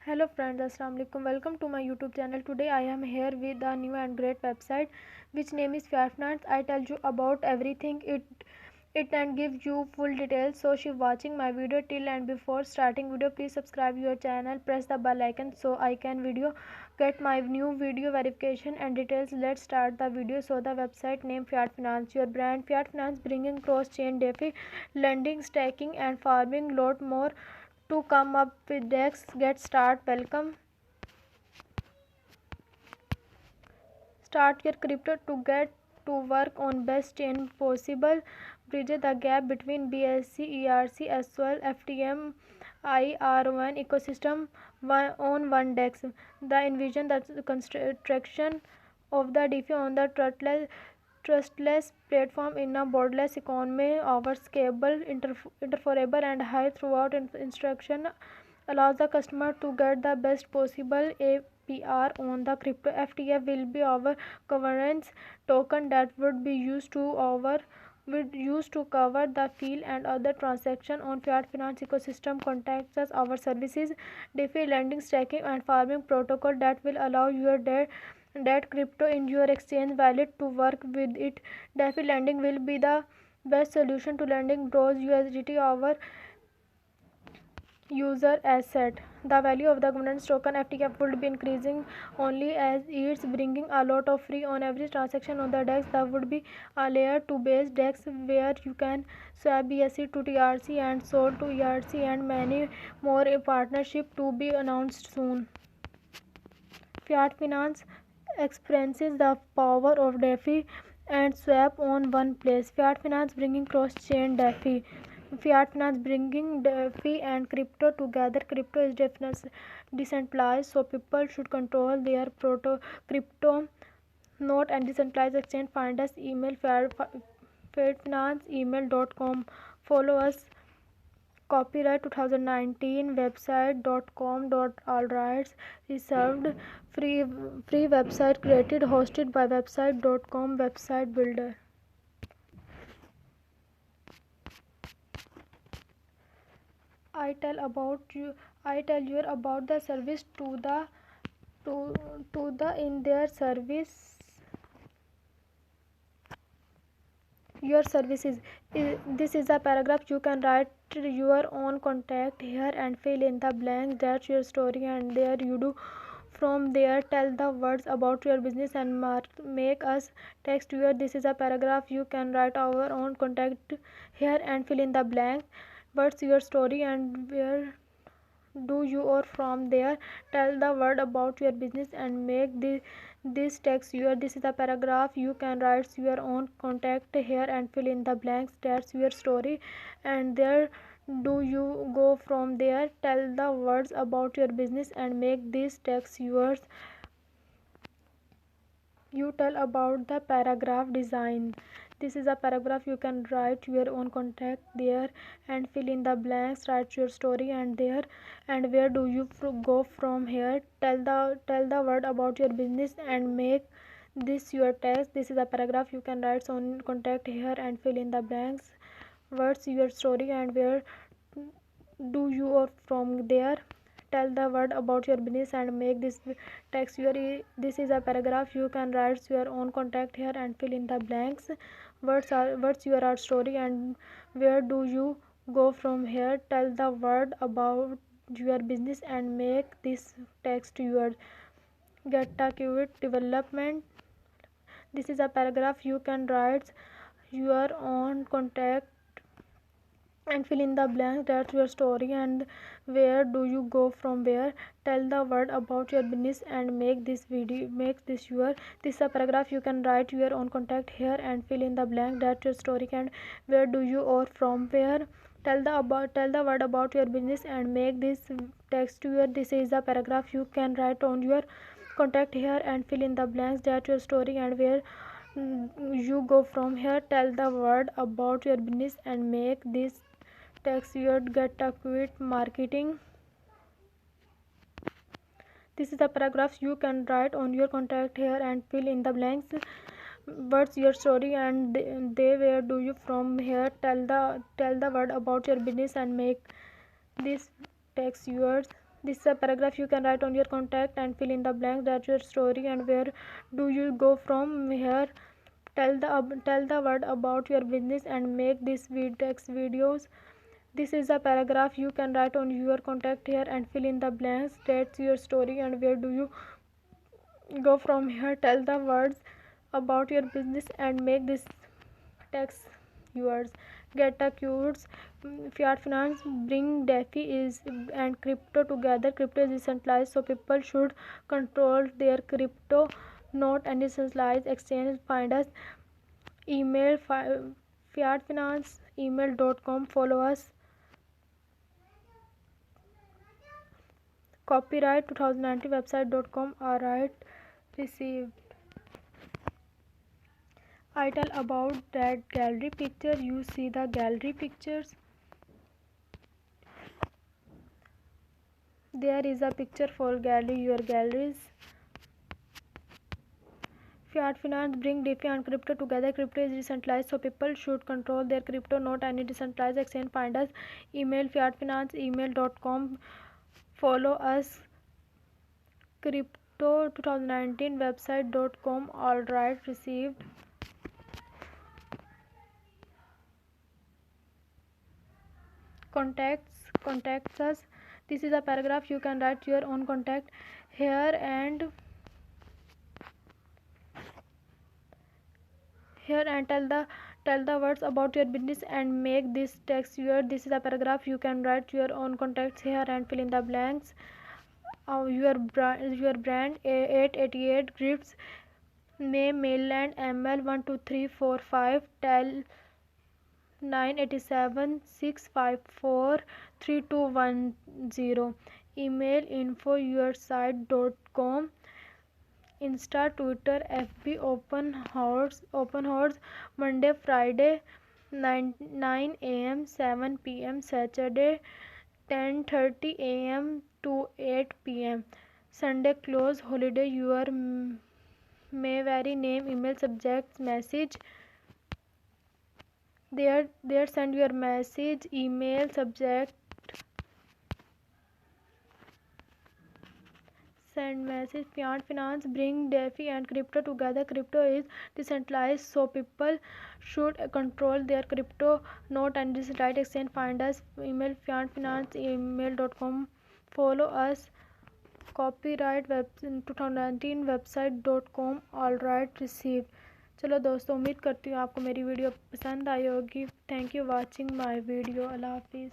Hello friends, Assalamu alaikum. Welcome to my YouTube channel. Today I am here with a new and great website which name is Fiat Finance. I tell you about everything it and give you full details. So keep watching my video till and before starting video please subscribe your channel, press the bell icon so I can get my new video verification and details. Let's start the video. So the website name Fiat Finance, your brand Fiat Finance bringing cross chain DeFi lending, staking and farming lot more to come up with Dex. Get start. Welcome. Start your crypto to get to work on best chain possible. Bridge the gap between BSC, ERC, SOL, FTM, IR1 ecosystem on one Dex. The envision the construction of the DeFi on the trustless platform in a borderless economy. Our scalable, interoperable, and high throughput instruction allows the customer to get the best possible APR on the crypto. FTF will be our governance token that would be used to cover the fee and other transaction on Fiat Finance ecosystem. Contacts us our services DeFi lending, staking and farming protocol that will allow your that crypto in your exchange wallet to work with it. DeFi lending will be the best solution to lending those USDT our user asset. The value of the governance token FTF would be increasing only as it's bringing a lot of free on every transaction on the DEX. There would be a layer 2 base DEX where you can swap BSC to TRC and SOL to ERC and many more. A partnership to be announced soon. Fiat Finance experiences the power of DeFi and swap on one place. Fiat Finance bringing cross-chain DeFi. Fiat Finance bringing DeFi and crypto together. Crypto is decentralized, so people should control their crypto node and decentralized exchange. Find us email fiatfinanceemail.com. Follow us. Copyright 2019 website.com.all rights reserved. Free website created hosted by website.com website builder. I tell you about the service to the in their service your services. This is a paragraph you can write your own contact here and fill in the blanks. That's your story and there you do. From there tell the words about your business and make us text your. This is a paragraph you can write our own contact here and fill in the blanks. What's your story and where do you or from there tell the word about your business and make this text your. This is a paragraph you can write your own contact here and fill in the blanks. That's your story and there do you go from there tell the words about your business and make this text yours. You tell about the paragraph design. This is a paragraph you can write your own contact there and fill in the blanks. Write your story and there and where do you go from here. Tell the word about your business and make this your text. This is a paragraph you can write on contact here and fill in the blanks. What's your story and where do you or from there tell the word about your business and make this text your. This is a paragraph you can write your own contact here and fill in the blanks. What's your art story and where do you go from here tell the word about your business and make this text your. Get a quit development. This is a paragraph you can write your own contact and fill in the blanks. That's your story and where do you go from where tell the word about your business and make this your. This is a paragraph you can write your own contact here and fill in the blank. That's your story and where do you or from where tell the word about your business and make this text your. This is a paragraph you can write on your contact here and fill in the blanks. That's your story and where you go from here tell the word about your business and make this text your. Get a quit marketing. This is a paragraph you can write on your contact here and fill in the blanks. What's your story and they where do you from here tell the word about your business and make this text yours. This is a paragraph you can write on your contact and fill in the blanks. That's your story and where do you go from here. Tell the word about your business and make this text videos. This is a paragraph you can write on your contact here and fill in the blanks. That's your story and where do you go from here. Tell the words about your business and make this text yours. Get a cures. Fiat Finance bring DeFi is and crypto together. Crypto is decentralized, so people should control their crypto, not any centralized exchange. Find us. Email fiatfinance email.com. Follow us. Copyright 2019 website.com. Alright, received. I tell about that gallery picture. You see the gallery pictures. There is a picture for gallery your galleries. Fiat Finance bring DeFi and crypto together. Crypto is decentralized, so people should control their crypto, not any decentralized exchange. Find us. Email fiatfinance email.com. Follow us. Crypto 2019 website.com. Alright, received. Contacts us. This is a paragraph you can write your own contact here and tell the words about your business and make this text your. This is a paragraph you can write your own contacts here and fill in the blanks. Your brand 888 gifts May Mainland ML 12345 tell 987 654 3210. Email info.yoursite.com. Insta, Twitter, FB, open hours Monday, Friday 9 a.m. 7 p.m. Saturday 10:30 a.m. to 8 p.m. Sunday close. Holiday your may vary. Name, email, subject, message. There send your message, email, subject, send message. Fiat Finance bring DeFi and crypto together. Crypto is decentralized, so people should control their crypto, not any decentralized exchange. Find us. Email fiatfinance email.com. Follow us. Copyright 2019 website.com. Alright, receive. चलो दोस्तों, उम्मीद करती हूँ आपको मेरी video पसंद आई होगी. Thank you watching my video. अल्लाह हाफिज़.